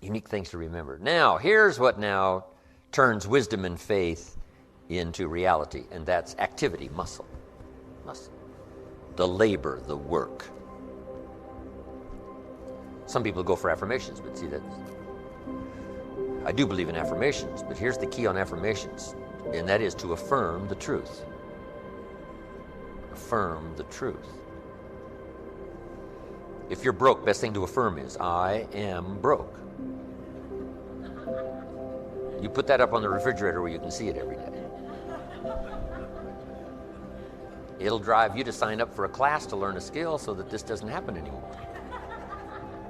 Unique things to remember. Now, here's what now turns wisdom and faith into reality, and that's activity, muscle. Muscle. The labor, the work. Some people go for affirmations, but see that I do believe in affirmations, but here's the key on affirmations, and that is to affirm the truth. Affirm the truth. If you're broke, best thing to affirm is, I am broke. You put that up on the refrigerator where you can see it every day. It'll drive you to sign up for a class to learn a skill so that this doesn't happen anymore.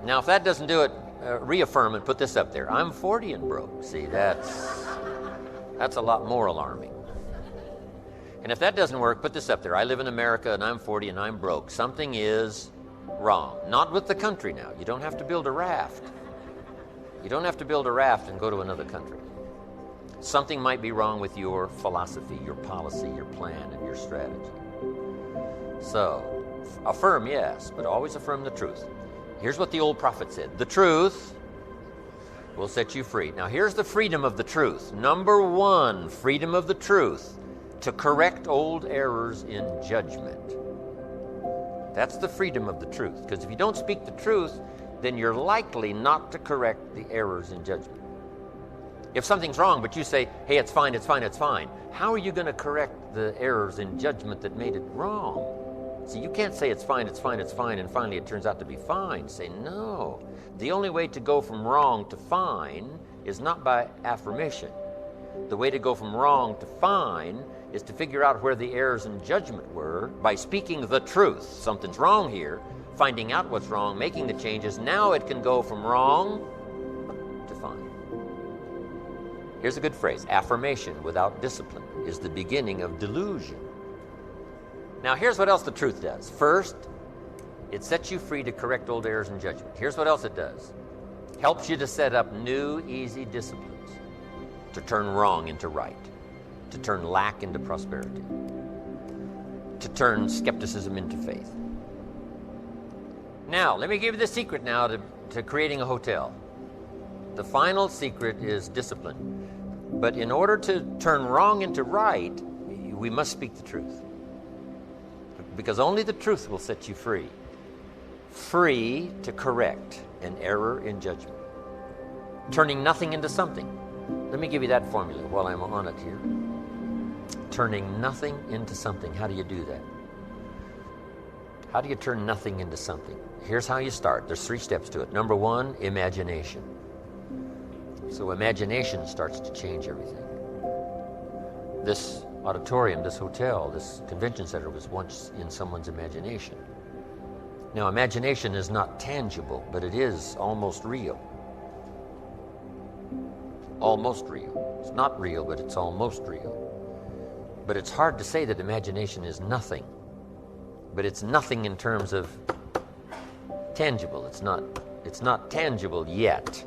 Now, if that doesn't do it, reaffirm and put this up there. I'm 40 and broke. See, that's a lot more alarming. And if that doesn't work, put this up there. I live in America and I'm 40 and I'm broke. Something is wrong. Not with the country now. You don't have to build a raft. You don't have to build a raft and go to another country. Something might be wrong with your philosophy, your policy, your plan, and your strategy. So, affirm, yes, but always affirm the truth. Here's what the old prophet said. The truth will set you free. Now, here's the freedom of the truth. Number one, freedom of the truth, to correct old errors in judgment. That's the freedom of the truth. Because if you don't speak the truth, then you're likely not to correct the errors in judgment. If something's wrong, but you say, hey, it's fine, it's fine, it's fine, how are you going to correct the errors in judgment that made it wrong? See, you can't say it's fine, it's fine, it's fine, and finally it turns out to be fine. Say, no. The only way to go from wrong to fine is not by affirmation. The way to go from wrong to fine is to figure out where the errors in judgment were by speaking the truth. Something's wrong here, finding out what's wrong, making the changes. Now it can go from wrong to fine. Here's a good phrase. Affirmation without discipline is the beginning of delusion. Now, here's what else the truth does. First, it sets you free to correct old errors in judgment. Here's what else it does. Helps you to set up new, easy disciplines to turn wrong into right, to turn lack into prosperity, to turn skepticism into faith. Now, let me give you the secret now to creating a hotel. The final secret is discipline. But in order to turn wrong into right, we must speak the truth. Because only the truth will set you free. Free to correct an error in judgment. Turning nothing into something. Let me give you that formula while I'm on it here. Turning nothing into something. How do you do that? How do you turn nothing into something? Here's how you start. There's 3 steps to it. Number 1, imagination. So imagination starts to change everything. This auditorium, this hotel, this convention center was once in someone's imagination. Now, imagination is not tangible, but it is almost real. Almost real. It's not real, but it's almost real. But it's hard to say that imagination is nothing. But it's nothing in terms of tangible. It's not tangible yet.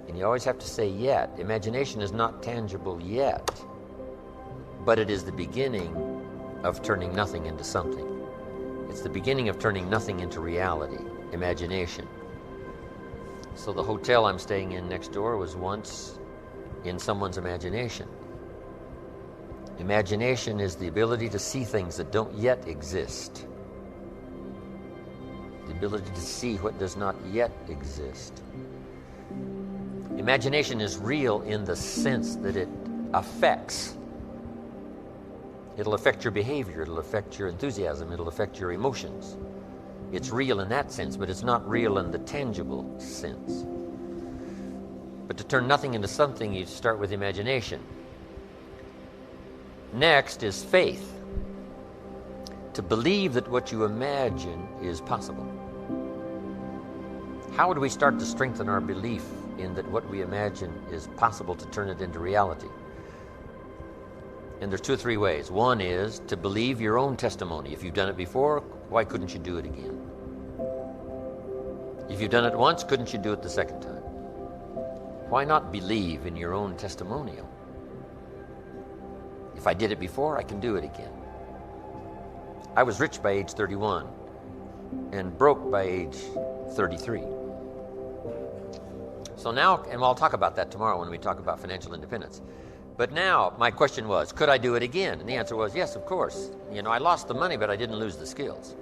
And you always have to say yet. Imagination is not tangible yet. But it is the beginning of turning nothing into something. It's the beginning of turning nothing into reality, imagination. So the hotel I'm staying in next door was once in someone's imagination. Imagination is the ability to see things that don't yet exist. The ability to see what does not yet exist. Imagination is real in the sense that it affects. It'll affect your behavior, it'll affect your enthusiasm, it'll affect your emotions. It's real in that sense, but it's not real in the tangible sense. But to turn nothing into something, you start with imagination. Next is faith. To believe that what you imagine is possible. How do we start to strengthen our belief in that what we imagine is possible to turn it into reality? And there's 2 or 3 ways. One is to believe your own testimony. If you've done it before, why couldn't you do it again? If you've done it once, couldn't you do it the second time? Why not believe in your own testimonial? If I did it before, I can do it again. I was rich by age 31 and broke by age 33. So now, and I'll talk about that tomorrow when we talk about financial independence. But now, my question was, could I do it again? And the answer was, yes, of course. I lost the money, but I didn't lose the skills.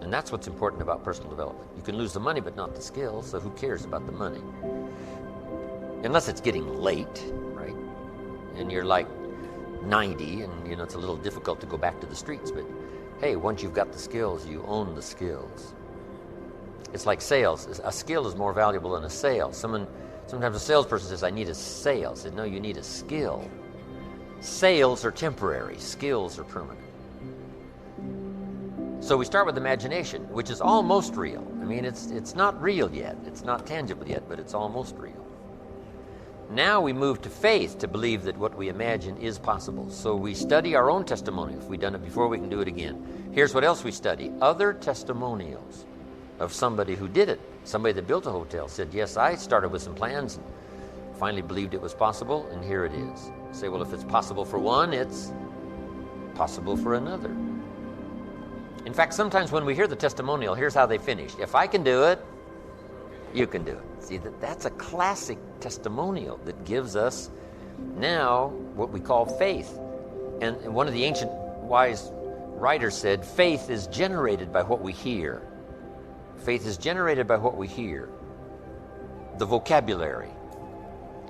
And that's what's important about personal development. You can lose the money, but not the skills, so who cares about the money? Unless it's getting late, right? And you're like 90, and it's a little difficult to go back to the streets, but hey, once you've got the skills, you own the skills. It's like sales. A skill is more valuable than a sale. Sometimes a salesperson says, I need a sale. I said, no, you need a skill. Sales are temporary. Skills are permanent. So we start with imagination, which is almost real. It's not real yet. It's not tangible yet, but it's almost real. Now we move to faith to believe that what we imagine is possible. So we study our own testimony. If we've done it before, we can do it again. Here's what else we study. Other testimonials of somebody who did it. Somebody that built a hotel said, yes, I started with some plans and finally believed it was possible, and here it is. You say, well, if it's possible for one, it's possible for another. In fact, sometimes when we hear the testimonial, here's how they finish. If I can do it, you can do it. See, that's a classic testimonial that gives us now what we call faith. And one of the ancient wise writers said, faith is generated by what we hear. Faith is generated by what we hear. The vocabulary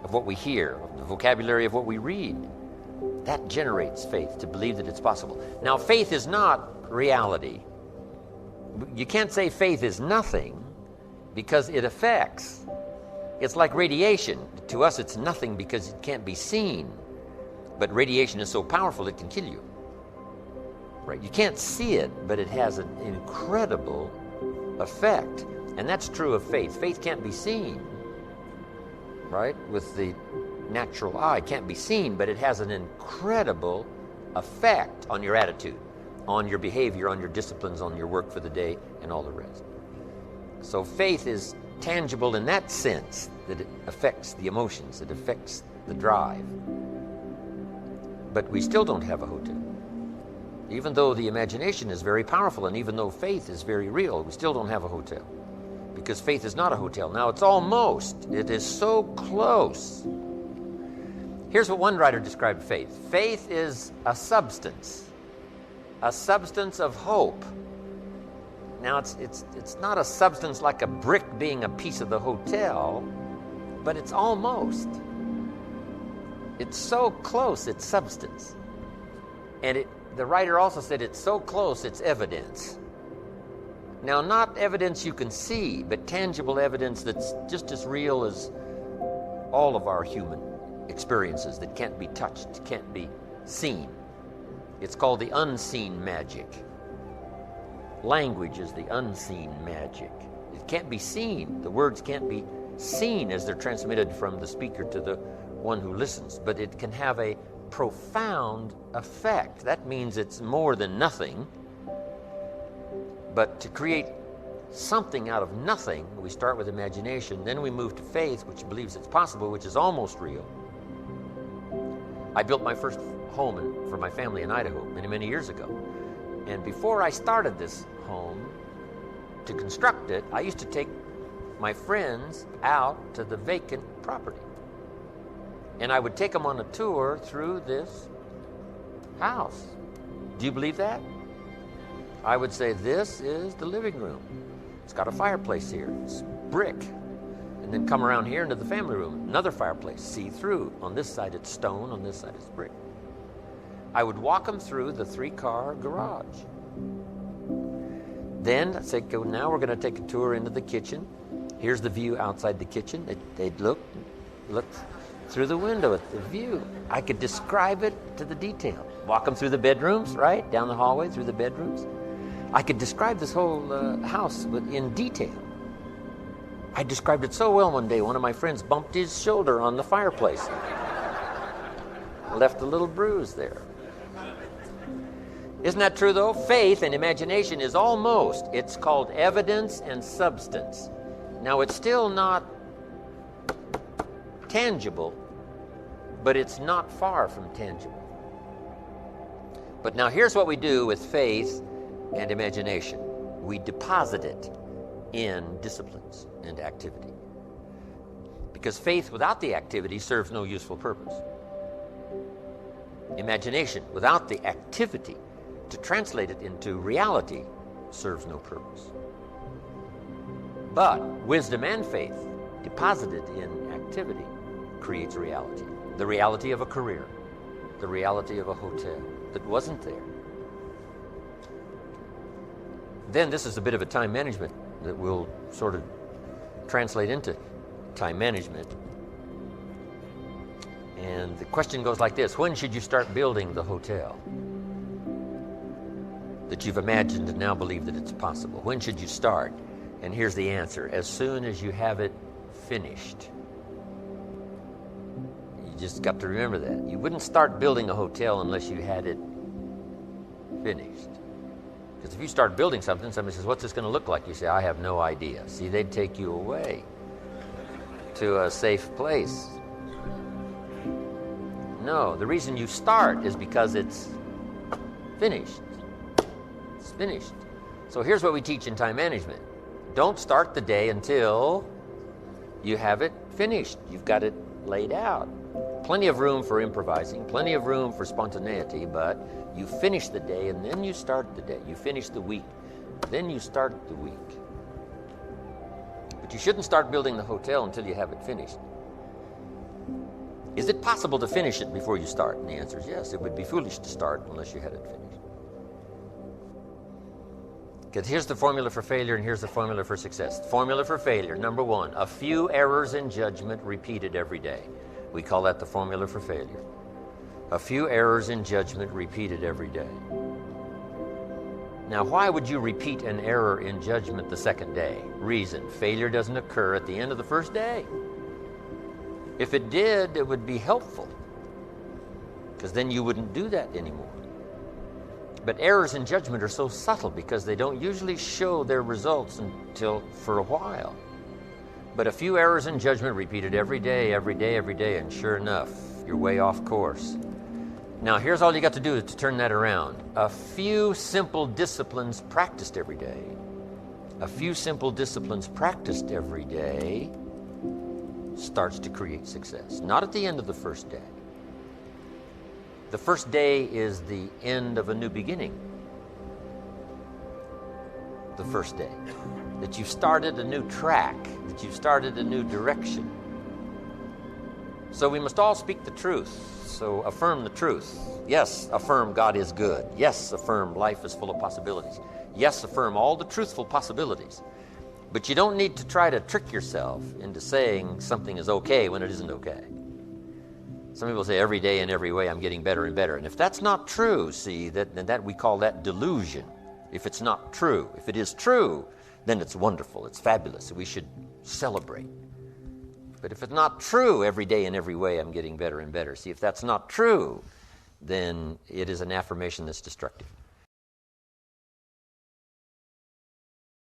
of what we hear, the vocabulary of what we read, that generates faith to believe that it's possible. Now, faith is not reality. You can't say faith is nothing because it affects. It's like radiation. To us, it's nothing because it can't be seen. But radiation is so powerful it can kill you. Right? You can't see it, but it has an incredible effect. And that's true of faith. Faith can't be seen, right? With the natural eye, it can't be seen, but it has an incredible effect on your attitude, on your behavior, on your disciplines, on your work for the day, and all the rest. So faith is tangible in that sense, that it affects the emotions, it affects the drive. But we still don't have a hotel. Even though the imagination is very powerful, and even though faith is very real, we still don't have a hotel. Because faith is not a hotel. Now, it's almost. It is so close. Here's what one writer described faith. Faith is a substance of hope. Now, it's not a substance like a brick being a piece of the hotel, but it's almost. It's so close, it's substance. And the writer also said it's so close, it's evidence. Now, not evidence you can see, but tangible evidence that's just as real as all of our human experiences that can't be touched, can't be seen. It's called the unseen magic. Language is the unseen magic. It can't be seen. The words can't be seen as they're transmitted from the speaker to the one who listens, but it can have a profound effect. That means it's more than nothing. But to create something out of nothing, we start with imagination, then we move to faith, which believes it's possible, which is almost real. I built my first home for my family in Idaho many, many years ago. And before I started this home, to construct it, I used to take my friends out to the vacant property. And I would take them on a tour through this house. Do you believe that? I would say, this is the living room. It's got a fireplace here. It's brick. And then come around here into the family room. Another fireplace, see-through. On this side it's stone, on this side it's brick. I would walk them through the 3-car garage. Then I'd say, now we're going to take a tour into the kitchen. Here's the view outside the kitchen. They'd look through the window at the view. I could describe it to the detail. Walk them through the bedrooms, right? Down the hallway through the bedrooms. I could describe this whole house in detail. I described it so well one day, one of my friends bumped his shoulder on the fireplace. Left a little bruise there. Isn't that true, though? Faith and imagination is almost. It's called evidence and substance. Now, it's still not tangible, but it's not far from tangible. But now here's what we do with faith and imagination. We deposit it in disciplines and activity. because faith without the activity serves no useful purpose. Imagination without the activity to translate it into reality serves no purpose. But wisdom and faith deposited in activity creates reality. The reality of a career, the reality of a hotel that wasn't there. Then this is a bit of a time management that will sort of translate into time management. And the question goes like this: when should you start building the hotel that you've imagined and now believe that it's possible? When should you start? And here's the answer: as soon as you have it finished. You just got to remember that. You wouldn't start building a hotel unless you had it finished. Because if you start building something, somebody says, what's this going to look like? You say, I have no idea. See, they'd take you away to a safe place. No, the reason you start is because it's finished. It's finished. So here's what we teach in time management. Don't start the day until you have it finished. You've got it laid out. Plenty of room for improvising, plenty of room for spontaneity, but you finish the day and then you start the day. You finish the week, then you start the week. But you shouldn't start building the hotel until you have it finished. Is it possible to finish it before you start? And the answer is yes. It would be foolish to start unless you had it finished. Because here's the formula for failure and here's the formula for success. The formula for failure, number one, a few errors in judgment repeated every day. We call that the formula for failure. A few errors in judgment repeated every day. Now, why would you repeat an error in judgment the second day? Reason: failure doesn't occur at the end of the first day. If it did, it would be helpful, because then you wouldn't do that anymore. But errors in judgment are so subtle because they don't usually show their results until for a while. But a few errors in judgment repeated every day, and sure enough, you're way off course. Now, here's all you got to do to turn that around. A few simple disciplines practiced every day. A few simple disciplines practiced every day starts to create success. Not at the end of the first day. The first day is the end of a new beginning. The first day. That you've started a new track, that you've started a new direction. So we must all speak the truth. So affirm the truth. Yes, affirm God is good. Yes, affirm life is full of possibilities. Yes, affirm all the truthful possibilities. But you don't need to try to trick yourself into saying something is okay when it isn't okay. Some people say every day in every way I'm getting better and better. And if that's not true, see, that we call that delusion. If it's not true. If it is true, then it's wonderful, it's fabulous, we should celebrate. But if it's not true, every day in every way I'm getting better and better, see, if that's not true, then it is an affirmation that's destructive.